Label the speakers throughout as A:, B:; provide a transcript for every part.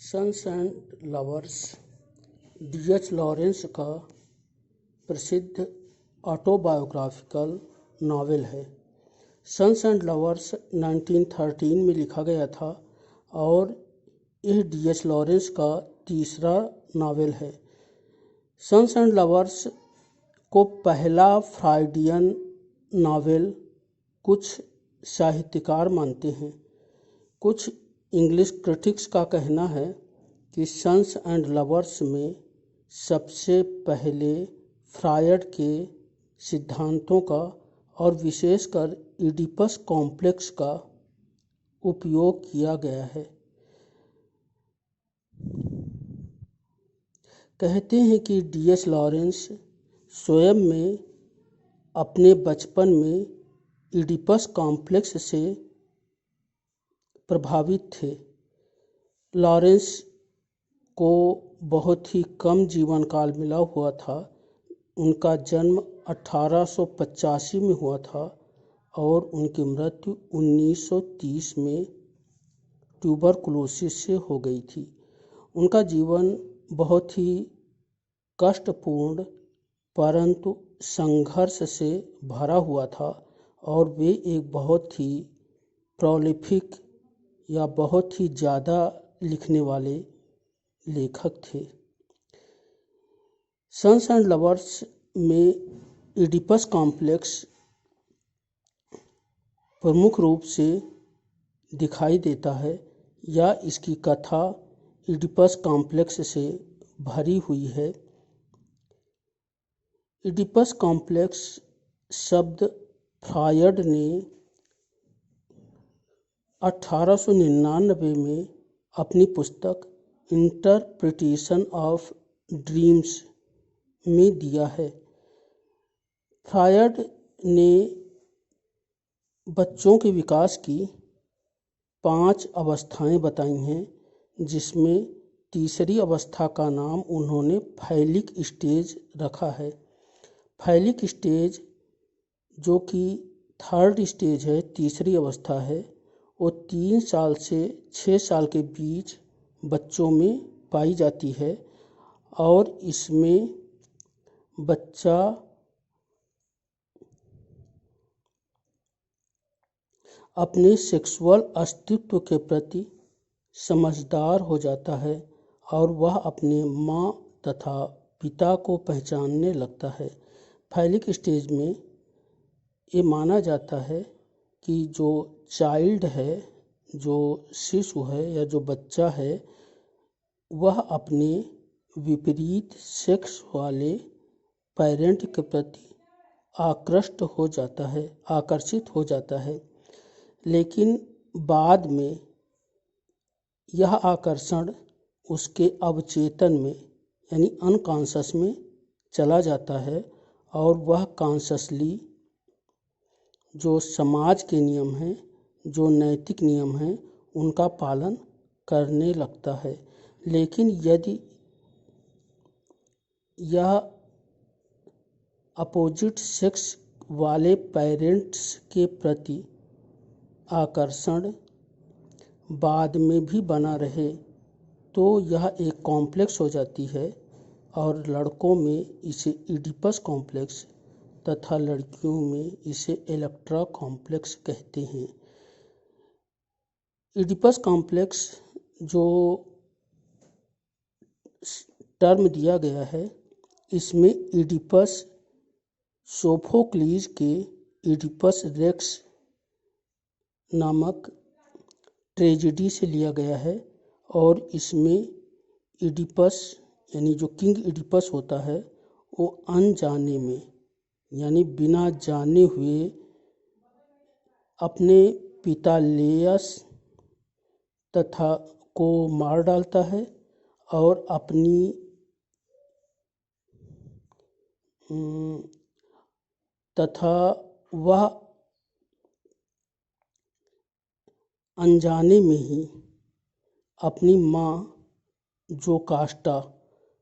A: Sons and lovers D H. Lawrence का प्रसिद्ध autobiographical novel है। सन्स एंड लवर्स 1913 में लिखा गया था और यह डी.एच. लॉरेंस का तीसरा नावल है। सन्स एंड लवर्स को पहला फ्रॉइडियन नावल कुछ साहित्यकार मानते हैं। कुछ इंग्लिश क्रिटिक्स का कहना है कि सन्स एंड लवर्स में सबसे पहले फ्रॉयड के सिद्धांतों का और विशेषकर इडिपस कॉम्प्लेक्स का उपयोग किया गया है। कहते हैं कि डी.एच. लॉरेंस स्वयं में अपने बचपन में इडिपस कॉम्प्लेक्स से प्रभावित थे। लॉरेंस को बहुत ही कम जीवन काल मिला हुआ था। उनका जन्म 1885 में हुआ था और उनकी मृत्यु 1930 में ट्यूबरकुलोसिस से हो गई थी। उनका जीवन बहुत ही कष्टपूर्ण परंतु संघर्ष से भरा हुआ था और वे एक बहुत ही प्रोलिफिक या बहुत ही ज़्यादा लिखने वाले लेखक थे। सन्स एंड लवर्स में इडिपस कॉम्प्लेक्स प्रमुख रूप से दिखाई देता है या इसकी कथा इडिपस कॉम्प्लेक्स से भरी हुई है। इडिपस कॉम्प्लेक्स शब्द फ्रॉयड ने 1899 में अपनी पुस्तक इंटरप्रिटेशन ऑफ ड्रीम्स में दिया है। फ्रॉयड ने बच्चों के विकास की 5 अवस्थाएं बताई हैं, जिसमें तीसरी अवस्था का नाम उन्होंने फैलिक स्टेज रखा है। फैलिक स्टेज जो कि थर्ड स्टेज है, तीसरी अवस्था है, वो 3 साल से 6 साल के बीच बच्चों में पाई जाती है और इसमें बच्चा अपने सेक्सुअल अस्तित्व के प्रति समझदार हो जाता है और वह अपने माँ तथा पिता को पहचानने लगता है। फैलिक स्टेज में ये माना जाता है कि जो चाइल्ड है, जो शिशु है या जो बच्चा है, वह अपने विपरीत सेक्स वाले पेरेंट के प्रति आकर्षित हो जाता है, लेकिन बाद में यह आकर्षण उसके अवचेतन में यानी अनकॉन्शस में चला जाता है और वह कॉन्शसली जो समाज के नियम हैं, जो नैतिक नियम हैं, उनका पालन करने लगता है। लेकिन यदि यह अपोजिट सेक्स वाले पेरेंट्स के प्रति आकर्षण बाद में भी बना रहे तो यह एक कॉम्प्लेक्स हो जाती है और लड़कों में इसे इडिपस कॉम्प्लेक्स तथा लड़कियों में इसे इलेक्ट्रा कॉम्प्लेक्स कहते हैं। इडिपस कॉम्प्लेक्स जो टर्म दिया गया है, इसमें इडिपस सोफोक्लीज के इडिपस रेक्स नामक ट्रेजेडी से लिया गया है और इसमें इडिपस यानी जो किंग इडिपस होता है, वो अनजाने में यानी बिना जाने हुए अपने पिता लेयस तथा को मार डालता है और तथा वह अनजाने में ही अपनी माँ जोकास्टा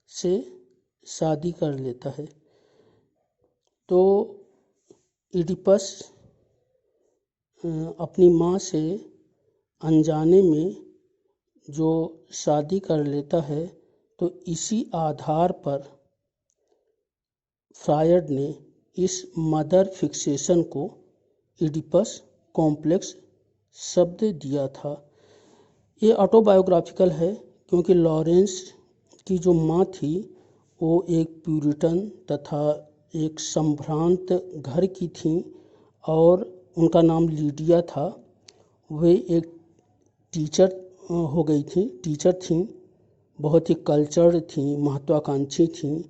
A: से शादी कर लेता है। तो इडिपस अपनी माँ से अनजाने में जो शादी कर लेता है, तो इसी आधार पर फ्रायड ने इस मदर फिक्सेशन को इडिपस कॉम्प्लेक्स शब्द दिया था। ये ऑटोबायोग्राफिकल है क्योंकि लॉरेंस की जो माँ थी वो एक प्यूरिटन तथा एक संभ्रांत घर की थी और उनका नाम लीडिया था। वे एक टीचर हो गई थी, टीचर थीं, बहुत ही कल्चर्ड थीं, महत्वाकांक्षी थीं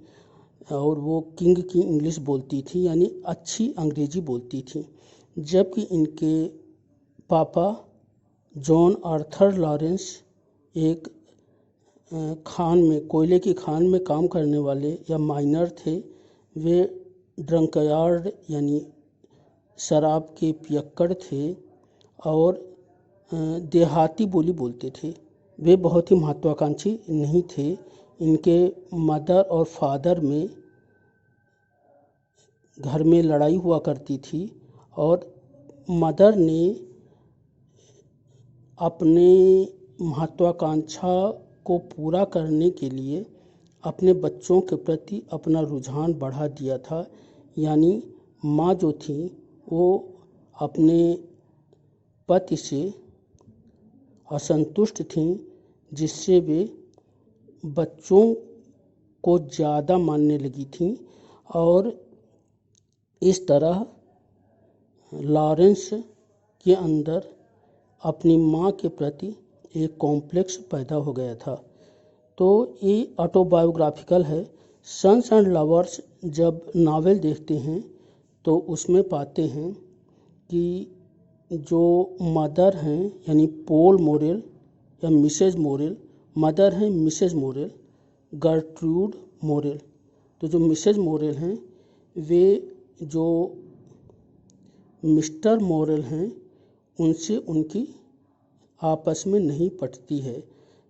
A: और वो किंग की इंग्लिश बोलती थी, यानी अच्छी अंग्रेजी बोलती थी। जबकि इनके पापा जॉन आर्थर लॉरेंस एक खान में, कोयले की खान में काम करने वाले या माइनर थे। वे ड्रंकयार्ड यानी शराब के पियक्कड़ थे और देहाती बोली बोलते थे। वे बहुत ही महत्वाकांक्षी नहीं थे। इनके मदर और फादर में घर में लड़ाई हुआ करती थी और मदर ने अपने महत्वाकांक्षा को पूरा करने के लिए अपने बच्चों के प्रति अपना रुझान बढ़ा दिया था। यानी माँ जो थी वो अपने पति से असंतुष्ट थीं, जिससे वे बच्चों को ज़्यादा मानने लगी थीं और इस तरह लॉरेंस के अंदर अपनी माँ के प्रति एक कॉम्प्लेक्स पैदा हो गया था। तो ये ऑटोबायोग्राफिकल है। सन्स एंड लवर्स जब नावल देखते हैं तो उसमें पाते हैं कि जो मदर हैं यानी पॉल मोरेल या मिसेज मोरेल, मदर हैं मिसेज मोरेल, गर्ट्रूड मोरेल। तो जो मिसेज मोरेल हैं वे जो मिस्टर मोरेल हैं उनसे उनकी आपस में नहीं पटती है।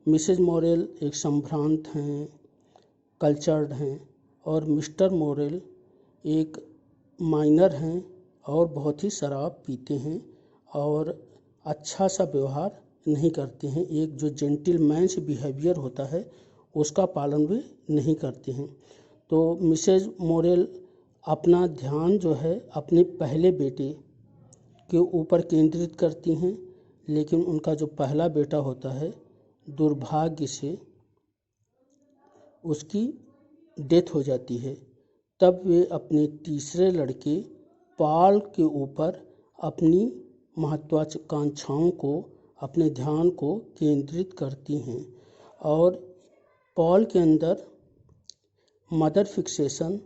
A: मिसेज मोरेल एक संभ्रांत हैं, कल्चर्ड हैं और मिस्टर मोरेल एक माइनर हैं और बहुत ही शराब पीते हैं और अच्छा सा व्यवहार नहीं करते हैं। एक जो जेंटलमैन्स बिहेवियर होता है उसका पालन भी नहीं करते हैं। तो मिसेज मोरेल अपना ध्यान जो है अपने पहले बेटे के ऊपर केंद्रित करती हैं, लेकिन उनका जो पहला बेटा होता है दुर्भाग्य से उसकी डेथ हो जाती है। तब वे अपने तीसरे लड़के पॉल के ऊपर अपनी महत्वाकांक्षाओं को, अपने ध्यान को केंद्रित करती हैं और पॉल के अंदर मदर फिक्सेशन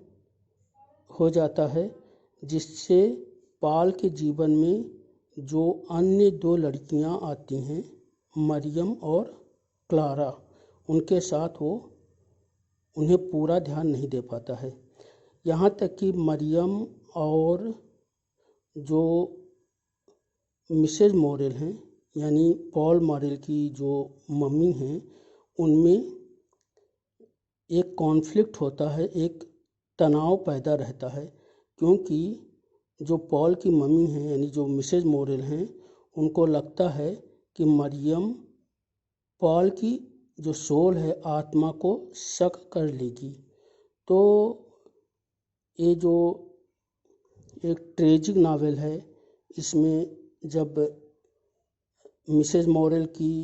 A: हो जाता है, जिससे पॉल के जीवन में जो अन्य दो लड़कियां आती हैं मरियम और क्लारा, उनके साथ वो उन्हें पूरा ध्यान नहीं दे पाता है। यहाँ तक कि मरियम और जो मिसेज मोरेल हैं यानी पॉल मोरेल की जो मम्मी हैं उनमें एक कॉन्फ्लिक्ट होता है, एक तनाव पैदा रहता है, क्योंकि जो पॉल की मम्मी हैं यानी जो मिसेज मोरेल हैं उनको लगता है कि मरियम पॉल की जो सोल है, आत्मा को शक कर लेगी। तो ये जो एक ट्रेजिक नावल है, इसमें जब मिसेज मोरेल की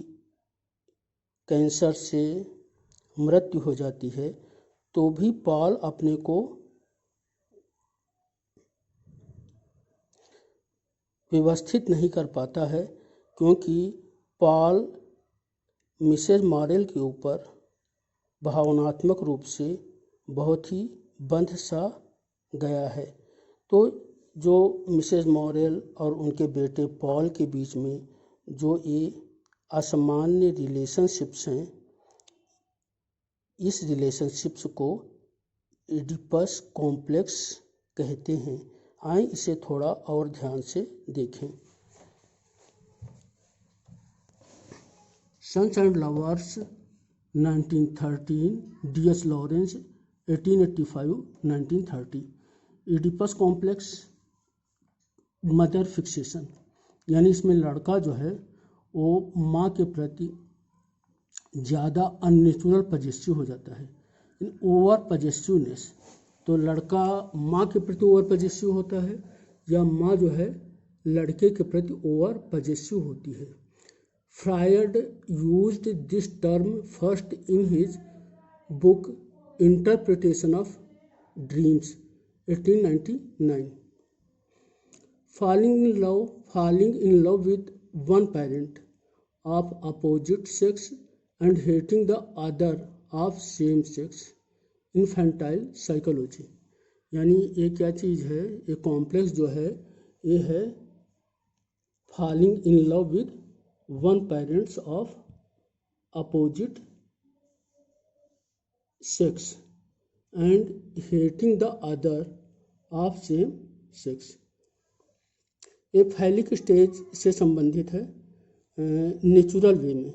A: कैंसर से मृत्यु हो जाती है तो भी पॉल अपने को व्यवस्थित नहीं कर पाता है, क्योंकि पॉल मिसेज मोरेल के ऊपर भावनात्मक रूप से बहुत ही बंध सा गया है। तो जो मिसेज मोरेल और उनके बेटे पॉल के बीच में जो ये असामान्य रिलेशनशिप्स हैं, इस रिलेशनशिप्स को इडिपस कॉम्प्लेक्स कहते हैं। आइए इसे थोड़ा और ध्यान से देखें। Sons and lovers 1913, D H. Lawrence 1885-1930। Oedipus complex, mother fixation, यानी इसमें लड़का जो है वो माँ के प्रति ज़्यादा अननेचुरल पजेसिव हो जाता है। इन ओवर पजेसिवनेस, तो लड़का माँ के प्रति ओवर पजेसिव होता है या माँ जो है लड़के के प्रति ओवर पजेसिव होती है। Freud used this term first in his book interpretation of dreams 1899। falling in love with one parent of opposite sex and hating the other of same sex, infantile psychology. यानी ये क्या चीज़ है, ये complex जो है ये है falling in love with one parents of opposite sex and hating the other of same sex. ये फैलिक स्टेज से संबंधित है नेचुरल वे में,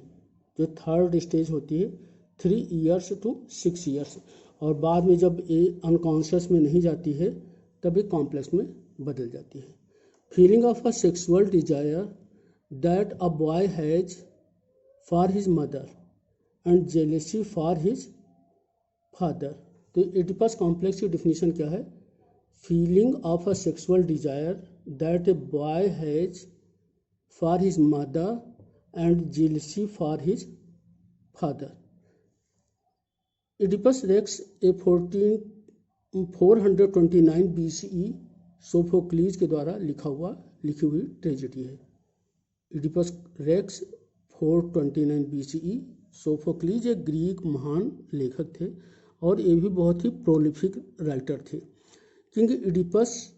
A: जो थर्ड स्टेज होती है 3 ईयर्स to 6 ईयर्स, और बाद में जब ये अनकॉन्शियस में नहीं जाती है तब ये कॉम्प्लेक्स में बदल जाती है। Feeling of a sexual desire that a boy has for his mother and jealousy for his father. तो एडिपस कॉम्प्लेक्स की डिफिनीशन क्या है? Feeling of a sexual desire that a boy has for his mother and jealousy for his father. Oedipus Rex a 429 BCE सोफोक्लीज के द्वारा लिखी हुई tragedy है। Oedipus racks 429 BCE, सोफोक्लीज एक ग्रीक महान लेखक थे और ये भी बहुत ही प्रोलिफिक राइटर थे। King Oedipus,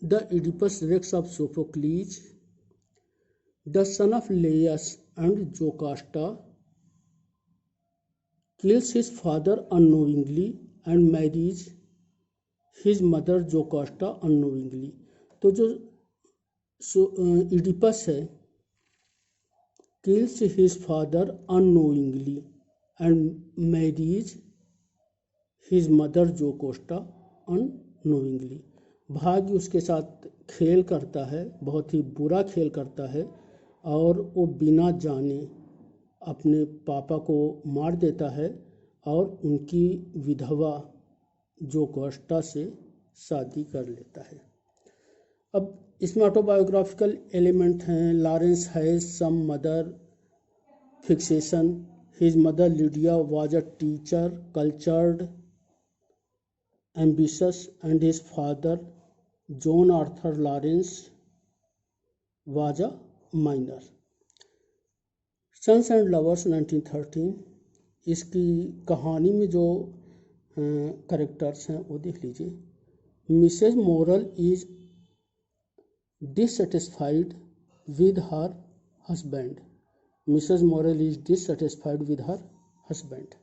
A: the Oedipus Rex of Sophocles, the son of Laius and Jocasta, kills his father unknowingly and marries his mother Jocasta unknowingly। तो जो Oedipus है kills his father unknowingly and marries his mother Jocasta unknowingly। भाग्य उसके साथ खेल करता है, बहुत ही बुरा खेल करता है, और वो बिना जाने अपने पापा को मार देता है और उनकी विधवा जोकोस्टा से शादी कर लेता है। अब इसमें ऑटोबायोग्राफिकल एलिमेंट हैं। Lawrence has some mother fixation, his mother Lydia was a teacher, cultured, ambitious, and his father John Arthur Lawrence was a miner। Sons and lovers 1913, इसकी कहानी में जो करेक्टर्स हैं वो देख लीजिए। Mrs Morel is dissatisfied with her husband. Mrs Morel is dissatisfied with her husband.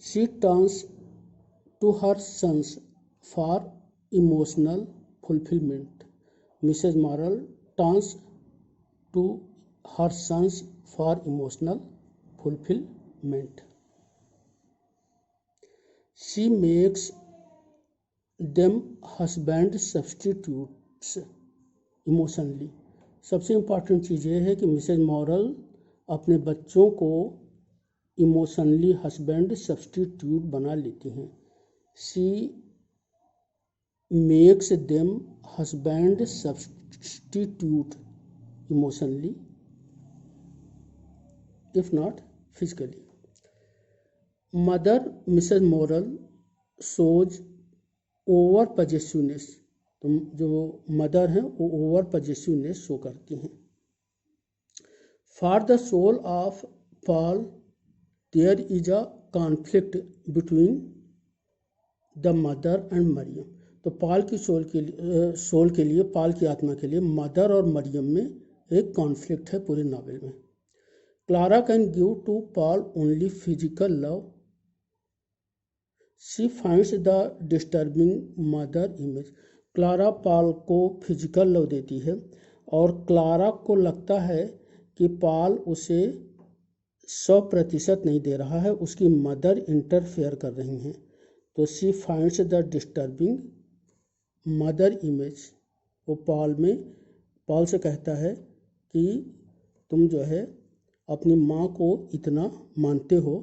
A: She turns to her sons for emotional fulfillment। Mrs. Morrel turns to her sons for emotional fulfillment। She makes them husband substitutes emotionally। सबसे important चीज़ ये है कि Mrs moral अपने बच्चों को emotionally husband substitute बना लेती हैं। She makes them husband substitute emotionally, if not physically। Mother Mrs. Morrel shows over possessiveness। तो जो मदर हैं वो ओवर पजेसिवनेस शो करती हैं। For the soul of Paul there is a conflict between the mother and Miriam. तो Paul की soul के लिए पाल की आत्मा के लिए मदर और मरियम में एक कॉन्फ्लिक्ट है पूरे नावल में। Clara can give to Paul only physical love, she finds the disturbing mother image. Clara Paul को फिजिकल लव देती है और क्लारा को लगता है कि पॉल उसे 100% नहीं दे रहा है, उसकी मदर इंटरफेयर कर रही हैं। तो she finds the disturbing mother image. वो पॉल से कहता है कि तुम जो है अपनी माँ को इतना मानते हो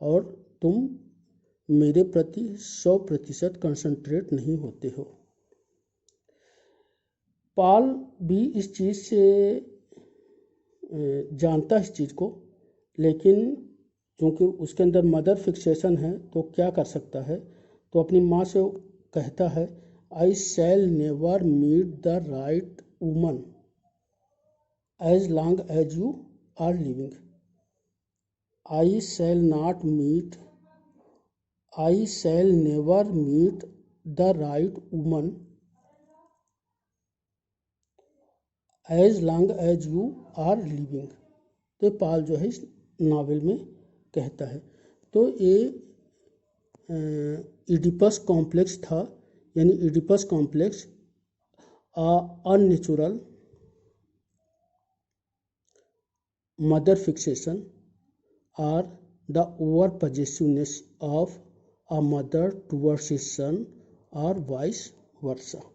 A: और तुम मेरे प्रति 100% कंसंट्रेट नहीं होते हो। पॉल भी इस चीज़ से जानता है इस चीज़ को, लेकिन क्योंकि उसके अंदर मदर फिक्सेशन है तो क्या कर सकता है, तो अपनी माँ से कहता है I shall never meet the right woman as long as you are living. I shall never meet the right woman as long as you are living. तो पॉल जो है इस नावल में कहता है। तो ये इडिपस कॉम्प्लेक्स था, यानी Oedipus complex unnatural mother fixation or the over possessiveness of a mother towards his son or vice versa।